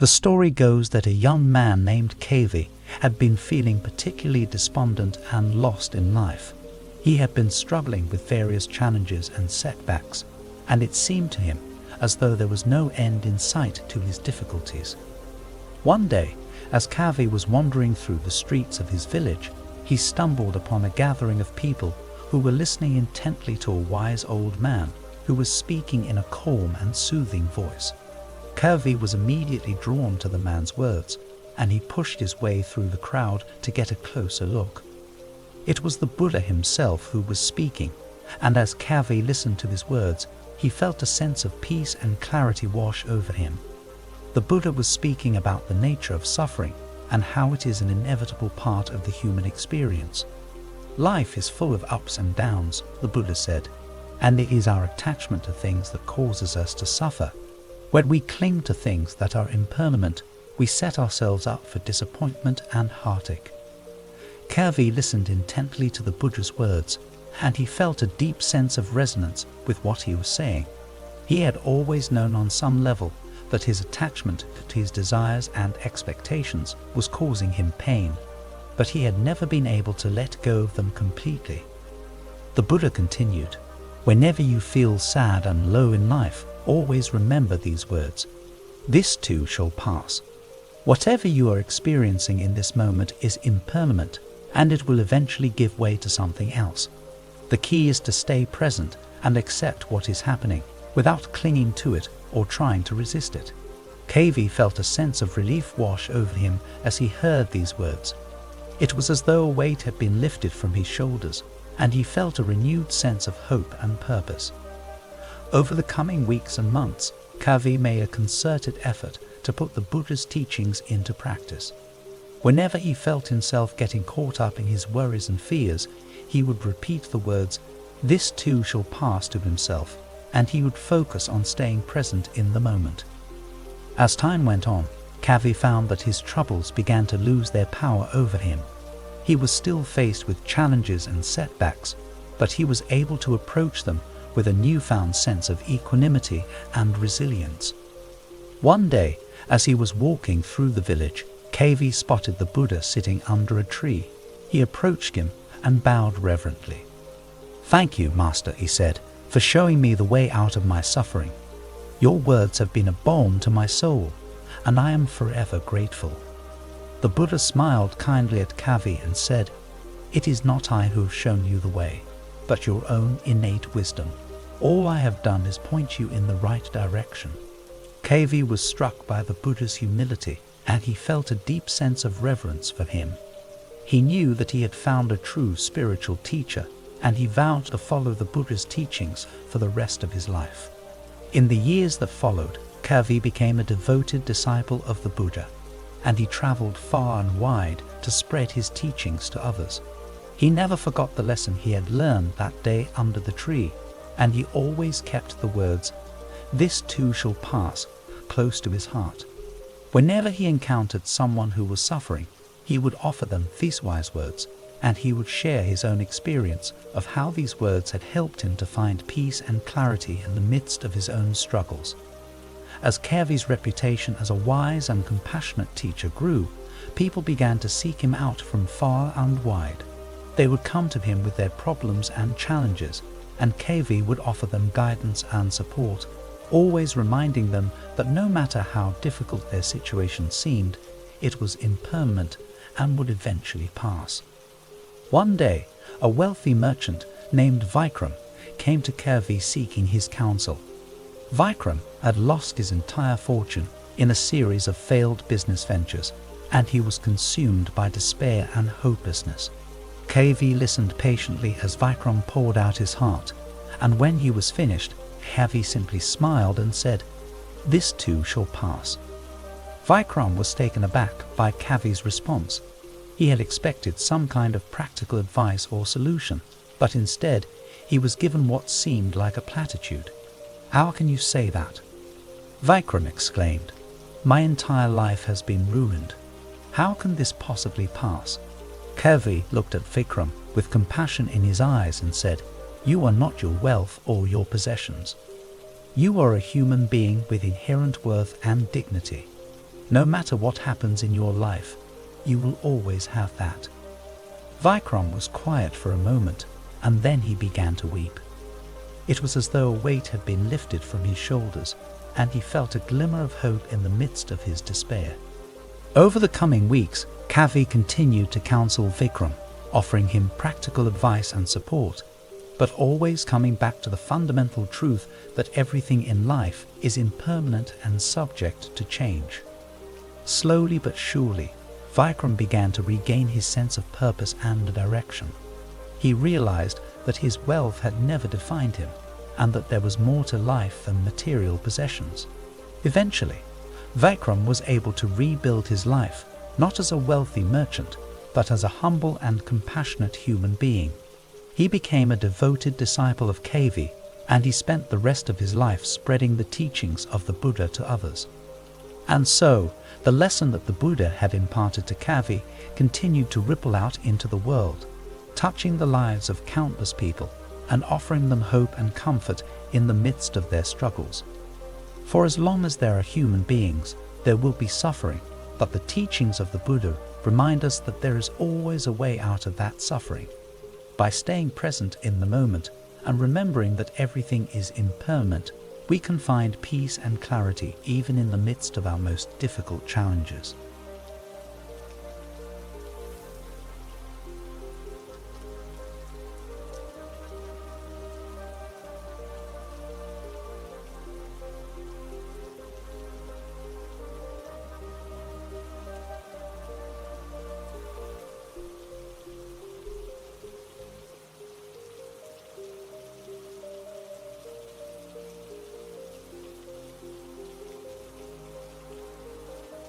The story goes that a young man named Kavi had been feeling particularly despondent and lost in life. He had been struggling with various challenges and setbacks, and it seemed to him as though there was no end in sight to his difficulties. One day, as Kavi was wandering through the streets of his village, he stumbled upon a gathering of people who were listening intently to a wise old man who was speaking in a calm and soothing voice. Kavi was immediately drawn to the man's words, and he pushed his way through the crowd to get a closer look. It was the Buddha himself who was speaking, and as Kavi listened to his words, he felt a sense of peace and clarity wash over him. The Buddha was speaking about the nature of suffering and how it is an inevitable part of the human experience. Life is full of ups and downs, the Buddha said, and it is our attachment to things that causes us to suffer. When we cling to things that are impermanent, we set ourselves up for disappointment and heartache. Kavi listened intently to the Buddha's words, and he felt a deep sense of resonance with what he was saying. He had always known on some level that his attachment to his desires and expectations was causing him pain, but he had never been able to let go of them completely. The Buddha continued, "Whenever you feel sad and low in life, always remember these words. This too shall pass. Whatever you are experiencing in this moment is impermanent, and it will eventually give way to something else. The key is to stay present and accept what is happening without clinging to it or trying to resist it." Kavi felt a sense of relief wash over him as he heard these words. It was as though a weight had been lifted from his shoulders, and he felt a renewed sense of hope and purpose. Over the coming weeks and months, Kavi made a concerted effort to put the Buddha's teachings into practice. Whenever he felt himself getting caught up in his worries and fears, he would repeat the words, "This too shall pass," to himself, and he would focus on staying present in the moment. As time went on, Kavi found that his troubles began to lose their power over him. He was still faced with challenges and setbacks, but he was able to approach them with a newfound sense of equanimity and resilience. One day, as he was walking through the village, Kavi spotted the Buddha sitting under a tree. He approached him and bowed reverently. "Thank you, Master," he said, "for showing me the way out of my suffering. Your words have been a balm to my soul, and I am forever grateful." The Buddha smiled kindly at Kavi and said, "It is not I who have shown you the way, but your own innate wisdom. All I have done is point you in the right direction." Kavi was struck by the Buddha's humility, and he felt a deep sense of reverence for him. He knew that he had found a true spiritual teacher, and he vowed to follow the Buddha's teachings for the rest of his life. In the years that followed, Kavi became a devoted disciple of the Buddha, and he traveled far and wide to spread his teachings to others. He never forgot the lesson he had learned that day under the tree, and he always kept the words, "This too shall pass," close to his heart. Whenever he encountered someone who was suffering, he would offer them these wise words, and he would share his own experience of how these words had helped him to find peace and clarity in the midst of his own struggles. As Kavi's reputation as a wise and compassionate teacher grew, people began to seek him out from far and wide. They would come to him with their problems and challenges, and Kavi would offer them guidance and support, always reminding them that no matter how difficult their situation seemed, it was impermanent and would eventually pass. One day, a wealthy merchant named Vikram came to Kavi seeking his counsel. Vikram had lost his entire fortune in a series of failed business ventures, and he was consumed by despair and hopelessness. Kavi listened patiently as Vikram poured out his heart, and when he was finished, Kavi simply smiled and said, "This too shall pass." Vikram was taken aback by Kavi's response. He had expected some kind of practical advice or solution, but instead he was given what seemed like a platitude. "How can you say that?" Vikram exclaimed, "My entire life has been ruined. How can this possibly pass?" Kavi looked at Vikram with compassion in his eyes and said, "You are not your wealth or your possessions. You are a human being with inherent worth and dignity. No matter what happens in your life, you will always have that. Vikram was quiet for a moment, and then he began to weep. It was as though a weight had been lifted from his shoulders, and he felt a glimmer of hope in the midst of his despair. Over the coming weeks, Kavi continued to counsel Vikram, offering him practical advice and support, but always coming back to the fundamental truth that everything in life is impermanent and subject to change. Slowly but surely, Vikram began to regain his sense of purpose and direction. He realized that his wealth had never defined him, and that there was more to life than material possessions. Eventually, Vikram was able to rebuild his life, not as a wealthy merchant, but as a humble and compassionate human being. He became a devoted disciple of Kavi, and he spent the rest of his life spreading the teachings of the Buddha to others. And so, the lesson that the Buddha had imparted to Kavi continued to ripple out into the world, touching the lives of countless people and offering them hope and comfort in the midst of their struggles. For as long as there are human beings, there will be suffering, but the teachings of the Buddha remind us that there is always a way out of that suffering. By staying present in the moment and remembering that everything is impermanent, we can find peace and clarity even in the midst of our most difficult challenges.